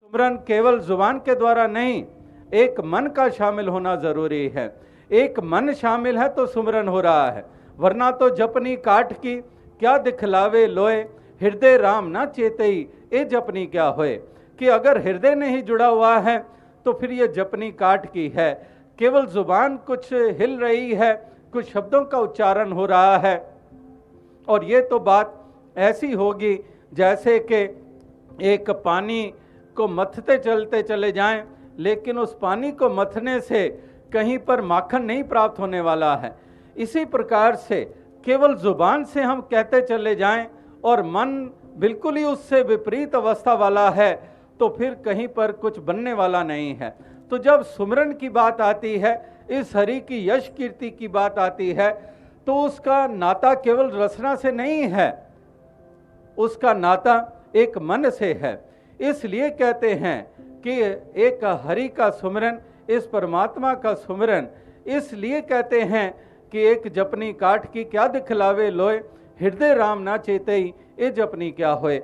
सुमरन केवल जुबान के द्वारा नहीं, एक मन का शामिल होना जरूरी है। एक मन शामिल है तो सुमरन हो रहा है, वरना तो जपनी काट की क्या दिखलावे लोए, हृदय राम ना चेतई ए जपनी क्या होए। कि अगर हृदय नहीं जुड़ा हुआ है तो फिर ये जपनी काट की है, केवल जुबान कुछ हिल रही है, कुछ शब्दों का उच्चारण हो रहा है। और ये तो बात ऐसी होगी जैसे कि एक पानी को मथते चलते चले जाएं, लेकिन उस पानी को मथने से कहीं पर माखन नहीं प्राप्त होने वाला है। इसी प्रकार से केवल जुबान से हम कहते चले जाएं और मन बिल्कुल ही उससे विपरीत अवस्था वाला है, तो फिर कहीं पर कुछ बनने वाला नहीं है। तो जब सुमरन की बात आती है, इस हरि की यश कीर्ति की बात आती है, तो उसका नाता केवल रचना से नहीं है, उसका नाता एक मन से है। इसलिए कहते हैं कि एक हरि का सुमरन, इस परमात्मा का सुमरन, इसलिए कहते हैं कि एक जपनी काठ की क्या दिखलावे लोए, हृदय राम ना चेतई ये जपनी क्या होए।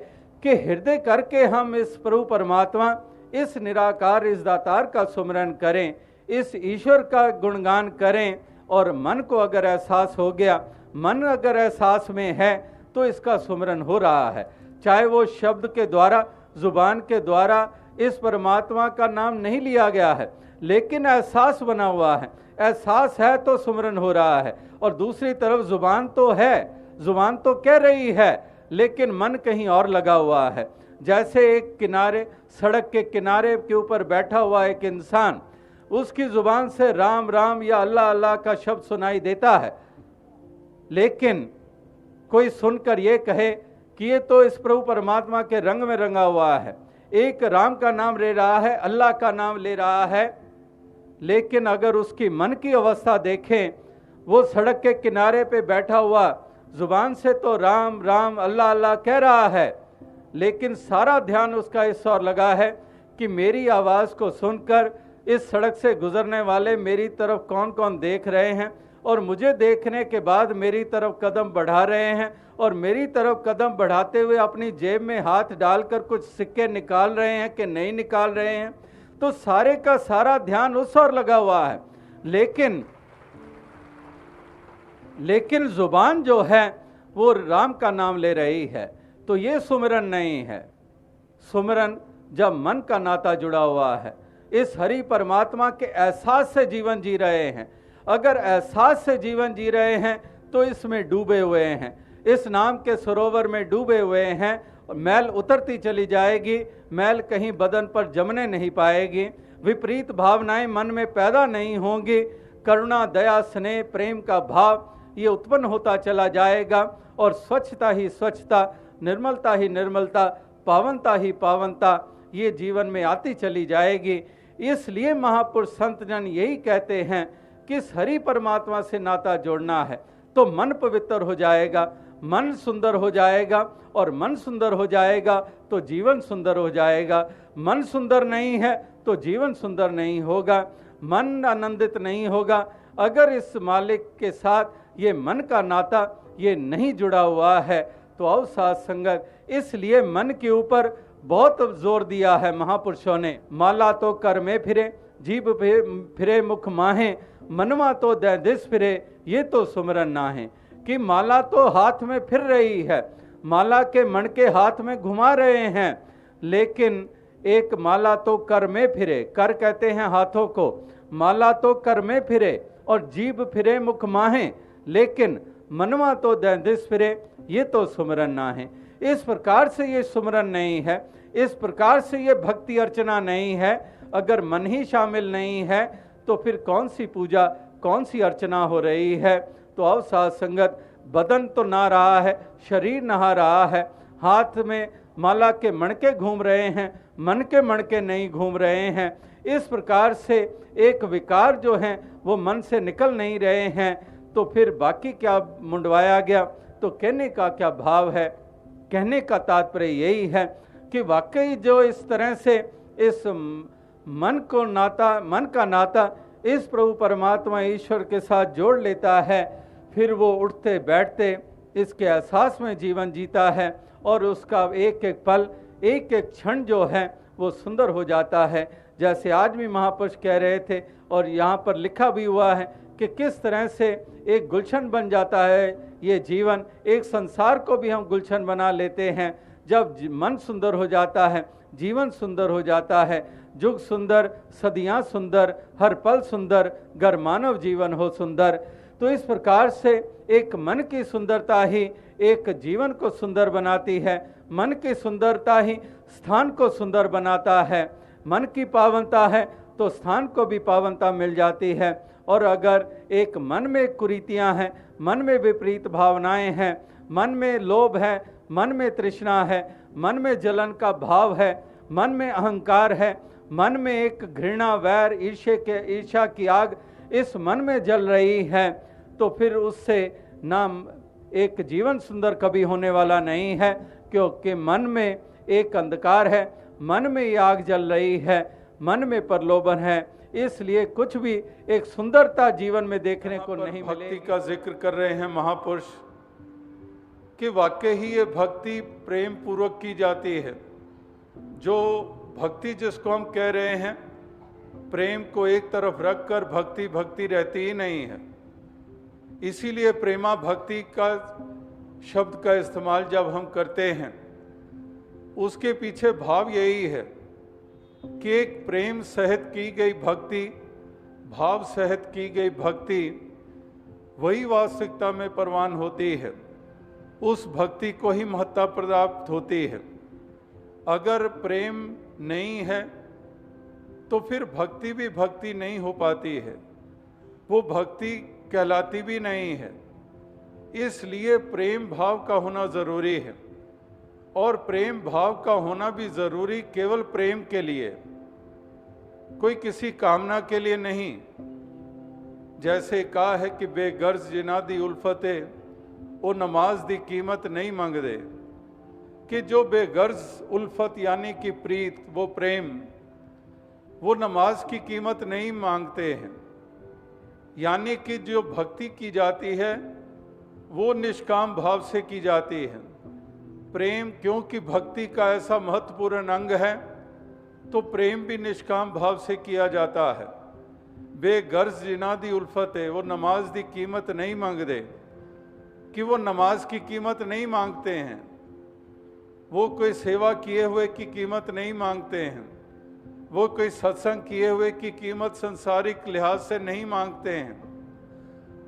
कि हृदय करके हम इस प्रभु परमात्मा, इस निराकार, इस दातार का सुमरन करें, इस ईश्वर का गुणगान करें। और मन को अगर एहसास हो गया, मन अगर एहसास में है, तो इसका सुमरन हो रहा है। चाहे वो शब्द के द्वारा, जुबान के द्वारा इस परमात्मा का नाम नहीं लिया गया है, लेकिन एहसास बना हुआ है। एहसास है तो सुमरन हो रहा है। और दूसरी तरफ जुबान तो है, जुबान तो कह रही है, लेकिन मन कहीं और लगा हुआ है। जैसे एक किनारे, सड़क के किनारे के ऊपर बैठा हुआ एक इंसान, उसकी जुबान से राम राम या अल्लाह अल्लाह का शब्द सुनाई देता है, लेकिन कोई सुनकर ये कहे कि ये तो इस प्रभु परमात्मा के रंग में रंगा हुआ है, एक राम का नाम ले रहा है, अल्लाह का नाम ले रहा है। लेकिन अगर उसकी मन की अवस्था देखें, वो सड़क के किनारे पे बैठा हुआ, जुबान से तो राम राम अल्लाह अल्लाह कह रहा है, लेकिन सारा ध्यान उसका इस ओर लगा है कि मेरी आवाज़ को सुनकर इस सड़क से गुजरने वाले मेरी तरफ कौन कौन देख रहे हैं, और मुझे देखने के बाद मेरी तरफ कदम बढ़ा रहे हैं, और मेरी तरफ कदम बढ़ाते हुए अपनी जेब में हाथ डालकर कुछ सिक्के निकाल रहे हैं कि नहीं निकाल रहे हैं। तो सारे का सारा ध्यान उस ओर लगा हुआ है। लेकिन जुबान जो है वो राम का नाम ले रही है, तो ये सुमिरन नहीं है। सुमिरन जब मन का नाता जुड़ा हुआ है, इस हरि परमात्मा के एहसास से जीवन जी रहे हैं। अगर एहसास से जीवन जी रहे हैं तो इसमें डूबे हुए हैं, इस नाम के सरोवर में डूबे हुए हैं। मैल उतरती चली जाएगी, मैल कहीं बदन पर जमने नहीं पाएगी, विपरीत भावनाएं मन में पैदा नहीं होंगी। करुणा, दया, स्नेह, प्रेम का भाव ये उत्पन्न होता चला जाएगा, और स्वच्छता ही स्वच्छता, निर्मलता ही निर्मलता, पावनता ही पावनता ये जीवन में आती चली जाएगी। इसलिए महापुरुष संत जन यही कहते हैं कि इस हरि परमात्मा से नाता जोड़ना है तो मन पवित्र हो जाएगा, मन सुंदर हो जाएगा, और मन सुंदर हो जाएगा तो जीवन सुंदर हो जाएगा। मन सुंदर नहीं है तो जीवन सुंदर नहीं होगा, मन आनंदित नहीं होगा अगर इस मालिक के साथ ये मन का नाता ये नहीं जुड़ा हुआ है। तो आओ साथ संगत, इसलिए मन के ऊपर बहुत जोर दिया है महापुरुषों ने। माला तो कर में फिरे, जीभ फिरे मुख माहे, मनवा तो दिस फिरे, ये तो सुमरन ना है। कि माला तो हाथ में फिर रही है, माला के मन के हाथ में घुमा रहे हैं, लेकिन एक माला तो कर में फिरे, कर कहते हैं हाथों को, माला तो कर में फिरे और जीभ फिरे मुख माहे, लेकिन मनवा तो दिस फिरे, ये तो सुमरन ना है। इस प्रकार से ये सुमरन नहीं है, इस प्रकार से ये भक्ति अर्चना नहीं है। अगर मन ही शामिल नहीं है तो फिर कौन सी पूजा, कौन सी अर्चना हो रही है। तो अब साथ संगत, बदन तो नहा रहा है, शरीर नहा रहा है, हाथ में माला के मणके घूम रहे हैं, मन के मणके नहीं घूम रहे हैं। इस प्रकार से एक विकार जो हैं वो मन से निकल नहीं रहे हैं, तो फिर बाकी क्या मुंडवाया गया। तो कहने का क्या भाव है, कहने का तात्पर्य यही है कि वाकई जो इस तरह से इस मन का नाता इस प्रभु परमात्मा ईश्वर के साथ जोड़ लेता है, फिर वो उठते बैठते इसके एहसास में जीवन जीता है, और उसका एक एक पल, एक एक क्षण जो है वो सुंदर हो जाता है। जैसे आज भी महापुरुष कह रहे थे और यहाँ पर लिखा भी हुआ है कि किस तरह से एक गुलशन बन जाता है ये जीवन, एक संसार को भी हम गुलशन बना लेते हैं। जब मन सुंदर हो जाता है, जीवन सुंदर हो जाता है, जुग सुंदर, सदियां सुंदर, हर पल सुंदर, गर मानव जीवन हो सुंदर। तो इस प्रकार से एक मन की सुंदरता ही एक जीवन को सुंदर बनाती है। मन की सुंदरता ही स्थान को सुंदर बनाता है। मन की पावनता है तो स्थान को भी पावनता मिल जाती है। और अगर एक मन में कुरीतियां हैं, मन में विपरीत भावनाएं हैं, मन में लोभ है, मन में तृष्णा है, मन में जलन का भाव है, मन में अहंकार है, मन में एक घृणा, वैर, ईर्ष्या की आग इस मन में जल रही है, तो फिर उससे नाम एक जीवन सुंदर कभी होने वाला नहीं है। क्योंकि मन में एक अंधकार है, मन में ये आग जल रही है, मन में प्रलोभन है, इसलिए कुछ भी एक सुंदरता जीवन में देखने को नहीं मिलेगी। भक्ति का जिक्र कर रहे हैं महापुरुष कि वाकई ही ये भक्ति प्रेम पूर्वक की जाती है। जो भक्ति जिसको हम कह रहे हैं, प्रेम को एक तरफ रखकर भक्ति भक्ति रहती ही नहीं है। इसीलिए प्रेमा भक्ति का शब्द का इस्तेमाल जब हम करते हैं, उसके पीछे भाव यही है कि एक प्रेम सहित की गई भक्ति, भाव सहित की गई भक्ति वही वास्तविकता में परवान होती है, उस भक्ति को ही महत्ता प्राप्त होती है। अगर प्रेम नहीं है तो फिर भक्ति भी भक्ति नहीं हो पाती है, वो भक्ति कहलाती भी नहीं है। इसलिए प्रेम भाव का होना जरूरी है, और प्रेम भाव का होना भी जरूरी केवल प्रेम के लिए, कोई किसी कामना के लिए नहीं। जैसे कहा है कि बेगर्ज जिनादी उल्फते वो नमाज दी कीमत नहीं मांग दे, कि जो बेगर्ज उल्फत यानी कि प्रीत, वो प्रेम, वो नमाज की कीमत नहीं मांगते हैं। यानी कि जो भक्ति की जाती है वो निष्काम भाव से की जाती है। प्रेम क्योंकि भक्ति का ऐसा महत्वपूर्ण अंग है, तो प्रेम भी निष्काम भाव से किया जाता है। बेगर्ज जिनादी उल्फत है, वो नमाज की कीमत नहीं मांग दे, कि वो नमाज की कीमत नहीं मांगते हैं, वो कोई सेवा किए हुए की कीमत नहीं मांगते हैं, वो कोई सत्संग किए हुए की कीमत संसारिक लिहाज से नहीं मांगते हैं,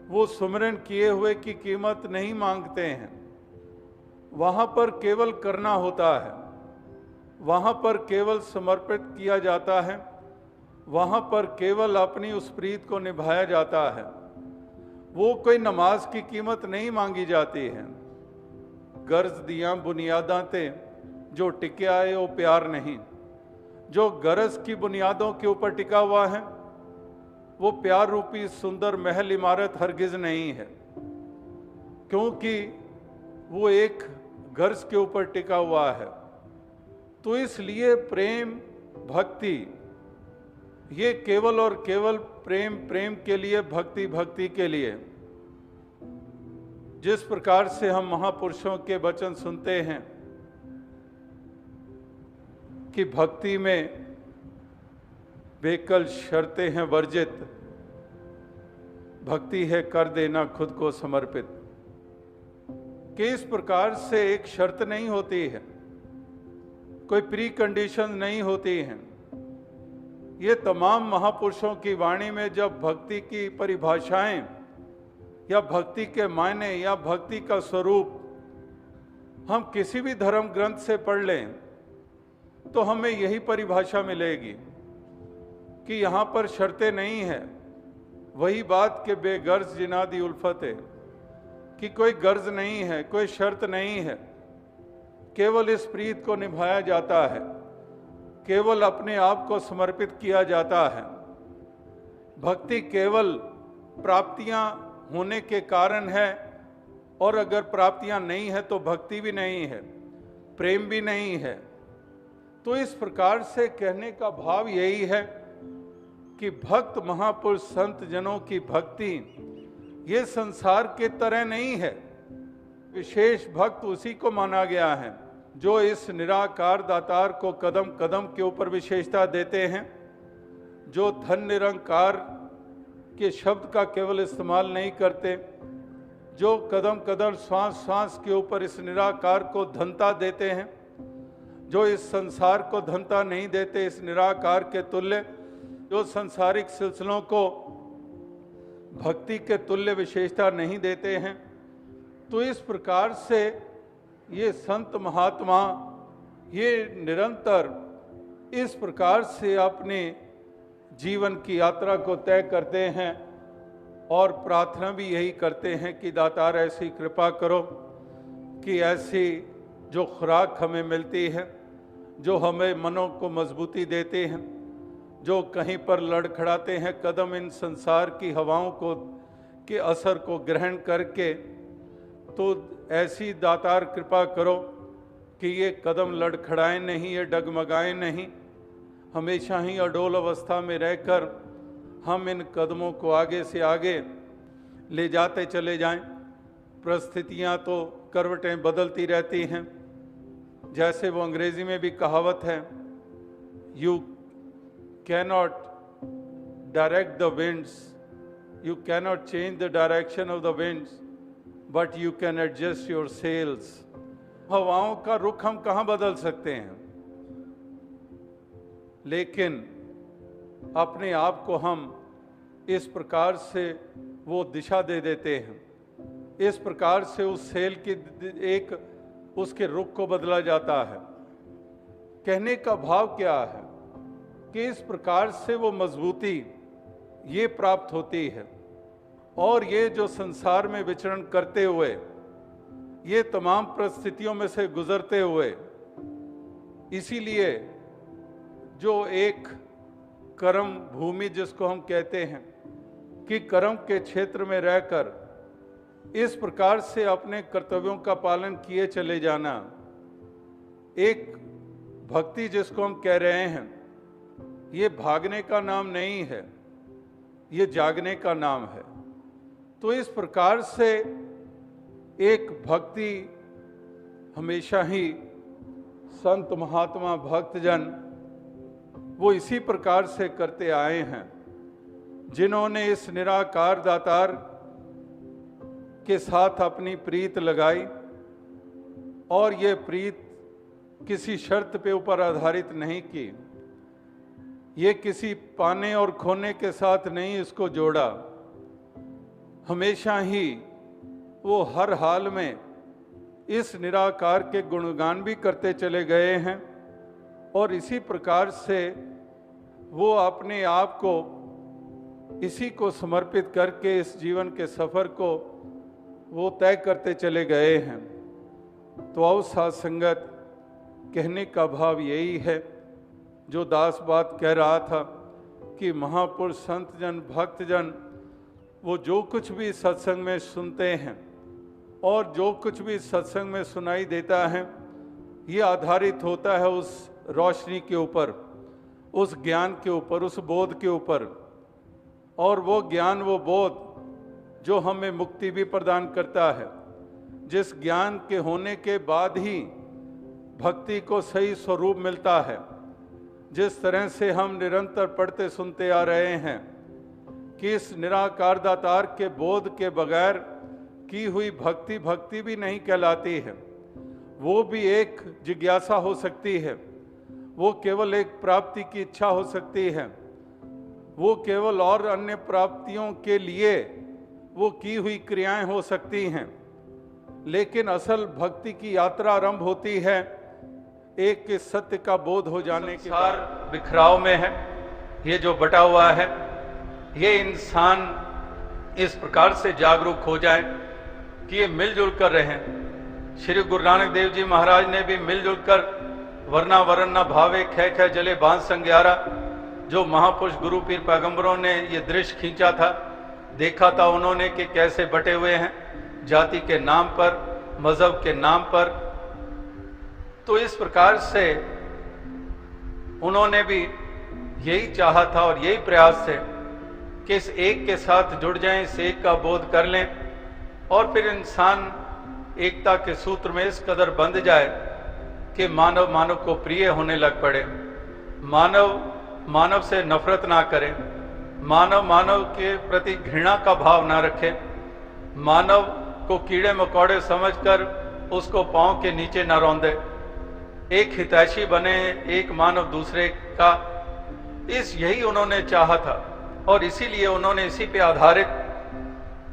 वो सुमरन किए हुए की कीमत नहीं मांगते हैं। वहाँ पर केवल करना होता है, वहाँ पर केवल समर्पित किया जाता है, वहाँ पर केवल अपनी उस प्रीत को निभाया जाता है। वो कोई नमाज की कीमत नहीं मांगी जाती है। गर्ज दियाँ बुनियादां ते जो टिके आए वो प्यार नहीं। जो गरज की बुनियादों के ऊपर टिका हुआ है वो प्यार रूपी सुंदर महल इमारत हरगिज नहीं है, क्योंकि वो एक गर्ज के ऊपर टिका हुआ है। तो इसलिए प्रेम भक्ति ये केवल और केवल प्रेम प्रेम के लिए, भक्ति भक्ति के लिए। जिस प्रकार से हम महापुरुषों के वचन सुनते हैं कि भक्ति में बेकल शर्तें हैं वर्जित, भक्ति है कर देना खुद को समर्पित, कि इस प्रकार से एक शर्त नहीं होती है, कोई प्री कंडीशन नहीं होती हैं। ये तमाम महापुरुषों की वाणी में जब भक्ति की परिभाषाएं या भक्ति के मायने या भक्ति का स्वरूप हम किसी भी धर्म ग्रंथ से पढ़ लें तो हमें यही परिभाषा मिलेगी कि यहाँ पर शर्तें नहीं है। वही बात के बेगर्ज जिनादी उल्फत है, कि कोई गर्ज नहीं है, कोई शर्त नहीं है, केवल इस प्रीत को निभाया जाता है, केवल अपने आप को समर्पित किया जाता है। भक्ति केवल प्राप्तियां होने के कारण है, और अगर प्राप्तियां नहीं है तो भक्ति भी नहीं है, प्रेम भी नहीं है। तो इस प्रकार से कहने का भाव यही है कि भक्त महापुरुष संत जनों की भक्ति ये संसार के तरह नहीं है। विशेष भक्त उसी को माना गया है जो इस निराकार दातार को कदम कदम के ऊपर विशेषता देते हैं, जो धन निरंकार के शब्द का केवल इस्तेमाल नहीं करते, जो कदम कदम श्वास श्वास के ऊपर इस निराकार को धनता देते हैं, जो इस संसार को धनता नहीं देते, इस निराकार के तुल्य, जो संसारिक सिलसिलों को भक्ति के तुल्य विशेषता नहीं देते हैं। तो इस प्रकार से ये संत महात्मा ये निरंतर इस प्रकार से अपने जीवन की यात्रा को तय करते हैं और प्रार्थना भी यही करते हैं कि दातार ऐसी कृपा करो कि ऐसी जो खुराक हमें मिलती है, जो हमें मनों को मजबूती देते हैं, जो कहीं पर लड़खड़ाते हैं कदम इन संसार की हवाओं को के असर को ग्रहण करके, तो ऐसी दातार कृपा करो कि ये कदम लड़खड़ाएं नहीं, ये डगमगाएं नहीं, हमेशा ही अडोल अवस्था में रहकर हम इन कदमों को आगे से आगे ले जाते चले जाएं। परिस्थितियां तो करवटें बदलती रहती हैं, जैसे वो अंग्रेजी में भी कहावत है, you cannot direct the winds, you cannot change the direction of the winds, but you can adjust your sails. हवाओं का रुख हम कहाँ बदल सकते हैं, लेकिन अपने आप को हम इस प्रकार से वो दिशा दे देते हैं, इस प्रकार से उस सेल की एक उसके रुख को बदला जाता है। कहने का भाव क्या है कि इस प्रकार से वो मजबूती ये प्राप्त होती है, और ये जो संसार में विचरण करते हुए, ये तमाम परिस्थितियों में से गुजरते हुए, इसीलिए जो एक कर्म भूमि जिसको हम कहते हैं कि कर्म के क्षेत्र में रहकर इस प्रकार से अपने कर्तव्यों का पालन किए चले जाना, एक भक्ति जिसको हम कह रहे हैं, ये भागने का नाम नहीं है, ये जागने का नाम है। तो इस प्रकार से एक भक्ति हमेशा ही संत महात्मा भक्तजन वो इसी प्रकार से करते आए हैं, जिन्होंने इस निराकार दातार के साथ अपनी प्रीत लगाई, और ये प्रीत किसी शर्त पे ऊपर आधारित नहीं की, ये किसी पाने और खोने के साथ नहीं इसको जोड़ा। हमेशा ही वो हर हाल में इस निराकार के गुणगान भी करते चले गए हैं, और इसी प्रकार से वो अपने आप को इसी को समर्पित करके इस जीवन के सफ़र को वो तय करते चले गए हैं। तो आओ साथ संगत, कहने का भाव यही है जो दास बात कह रहा था कि महापुरुष संत जन भक्तजन वो जो कुछ भी सत्संग में सुनते हैं और जो कुछ भी सत्संग में सुनाई देता है, ये आधारित होता है उस रोशनी के ऊपर, उस ज्ञान के ऊपर, उस बोध के ऊपर। और वो ज्ञान, वो बोध जो हमें मुक्ति भी प्रदान करता है, जिस ज्ञान के होने के बाद ही भक्ति को सही स्वरूप मिलता है। जिस तरह से हम निरंतर पढ़ते सुनते आ रहे हैं कि इस निराकार दातार के बोध के बगैर की हुई भक्ति भक्ति भी नहीं कहलाती है, वो भी एक जिज्ञासा हो सकती है, वो केवल एक प्राप्ति की इच्छा हो सकती है, वो केवल और अन्य प्राप्तियों के लिए वो की हुई क्रियाएं हो सकती हैं। लेकिन असल भक्ति की यात्रा आरंभ होती है एक इस सत्य का बोध हो जाने के बाद। बिखराव में है ये जो बटा हुआ है, ये इंसान इस प्रकार से जागरूक हो जाए कि ये मिलजुल कर रहें। श्री गुरु नानक देव जी महाराज ने भी मिलजुल कर वरना वरन न भावे खे खे जले बांध संग्यारा, जो महापुरुष गुरु पीर पैगंबरों ने ये दृश्य खींचा था, देखा था उन्होंने कि कैसे बटे हुए हैं जाति के नाम पर, मजहब के नाम पर। तो इस प्रकार से उन्होंने भी यही चाहा था और यही प्रयास थे कि इस एक के साथ जुड़ जाएं, इस एक का बोध कर लें, और फिर इंसान एकता के सूत्र में इस कदर बंध जाए कि मानव मानव को प्रिय होने लग पड़े, मानव मानव से नफरत ना करे, मानव मानव के प्रति घृणा का भाव ना रखे, मानव को कीड़े मकोड़े समझकर उसको पांव के नीचे न रौंदे, एक हितैषी बने एक मानव दूसरे का। यही उन्होंने चाहा था और इसीलिए उन्होंने इसी पे आधारित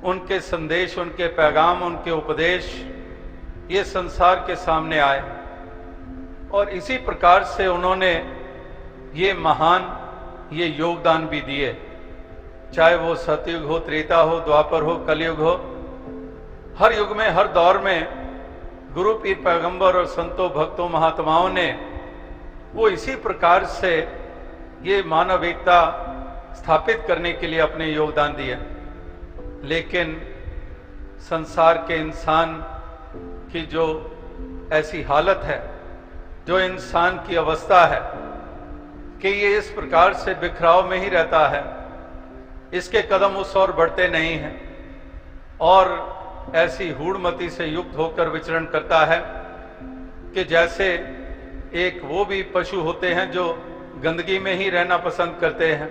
उनके संदेश, उनके पैगाम, उनके उपदेश ये संसार के सामने आए और इसी प्रकार से उन्होंने ये महान ये योगदान भी दिए, चाहे वो सतयुग हो, त्रेता हो, द्वापर हो, कलयुग हो। हर युग में, हर दौर में गुरु पीर पैगंबर और संतों, भक्तों, महात्माओं ने वो इसी प्रकार से ये मानव एकता स्थापित करने के लिए अपने योगदान दिए। लेकिन संसार के इंसान की जो ऐसी हालत है, जो इंसान की अवस्था है कि ये इस प्रकार से बिखराव में ही रहता है, इसके कदम उस ओर बढ़ते नहीं हैं और ऐसी हूढ़मती से युक्त होकर विचरण करता है कि जैसे एक वो भी पशु होते हैं जो गंदगी में ही रहना पसंद करते हैं,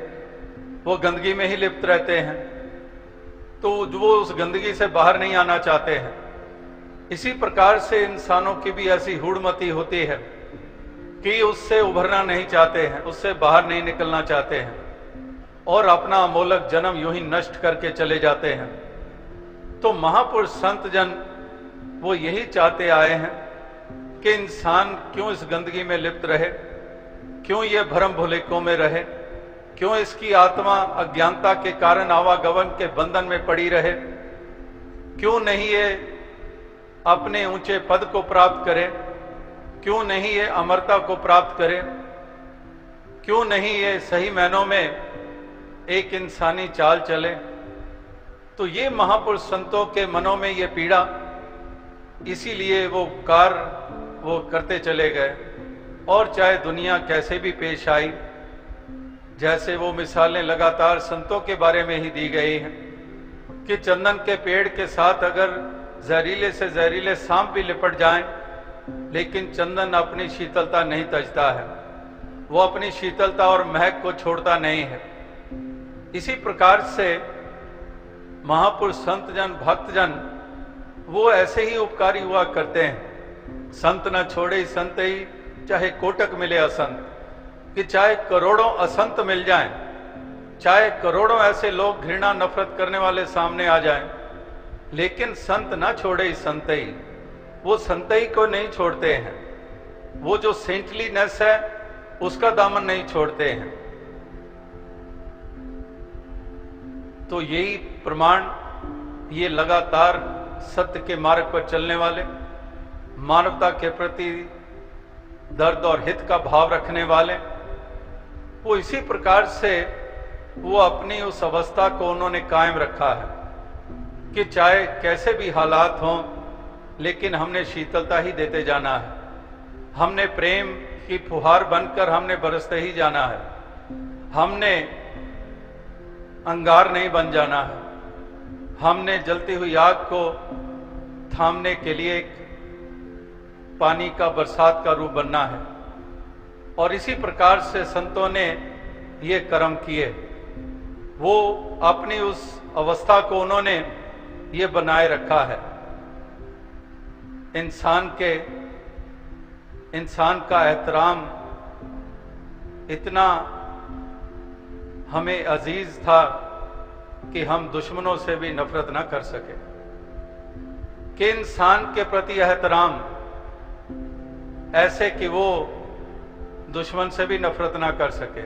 वो गंदगी में ही लिप्त रहते हैं, तो वो उस गंदगी से बाहर नहीं आना चाहते हैं। इसी प्रकार से इंसानों की भी ऐसी हूढ़मती होती है कि उससे उभरना नहीं चाहते हैं, उससे बाहर नहीं निकलना चाहते हैं और अपना अमोलक जन्म यूं ही नष्ट करके चले जाते हैं। तो महापुरुष संत जन वो यही चाहते आए हैं कि इंसान क्यों इस गंदगी में लिप्त रहे, क्यों ये भ्रम भुलेकों में रहे, क्यों इसकी आत्मा अज्ञानता के कारण आवागमन के बंधन में पड़ी रहे, क्यों नहीं ये अपने ऊंचे पद को प्राप्त करे, क्यों नहीं ये अमरता को प्राप्त करे, क्यों नहीं ये सही मायनों में एक इंसानी चाल चले। तो ये महापुरुष संतों के मनों में ये पीड़ा, इसीलिए वो कार्य वो करते चले गए। और चाहे दुनिया कैसे भी पेश आई, जैसे वो मिसालें लगातार संतों के बारे में ही दी गई हैं कि चंदन के पेड़ के साथ अगर जहरीले से जहरीले सांप भी लिपट जाएं, लेकिन चंदन अपनी शीतलता नहीं तजता है, वो अपनी शीतलता और महक को छोड़ता नहीं है। इसी प्रकार से महापुरुष संत जन, भक्त जन वो ऐसे ही उपकारी हुआ करते हैं। संत न छोड़े संत ही, चाहे कोटक मिले असंत, कि चाहे करोड़ों असंत मिल जाएं, चाहे करोड़ों ऐसे लोग घृणा नफरत करने वाले सामने आ जाएं, लेकिन संत ना छोड़े संत ही, वो संत ही को नहीं छोड़ते हैं। वो जो सेंटलीनेस है उसका दामन नहीं छोड़ते हैं। तो यही प्रमाण, ये लगातार सत्य के मार्ग पर चलने वाले, मानवता के प्रति दर्द और हित का भाव रखने वाले, वो इसी प्रकार से वो अपनी उस अवस्था को उन्होंने कायम रखा है कि चाहे कैसे भी हालात हों, लेकिन हमने शीतलता ही देते जाना है, हमने प्रेम की फुहार बनकर हमने बरसते ही जाना है, हमने अंगार नहीं बन जाना है, हमने जलती हुई आग को थामने के लिए एक पानी का, बरसात का रूप बनना है। और इसी प्रकार से संतों ने ये कर्म किए, वो अपनी उस अवस्था को उन्होंने ये बनाए रखा है। इंसान का एहतराम इतना हमें अजीज था कि हम दुश्मनों से भी नफरत ना कर सके, कि इंसान के प्रति एहतराम ऐसे कि वो दुश्मन से भी नफरत ना कर सके।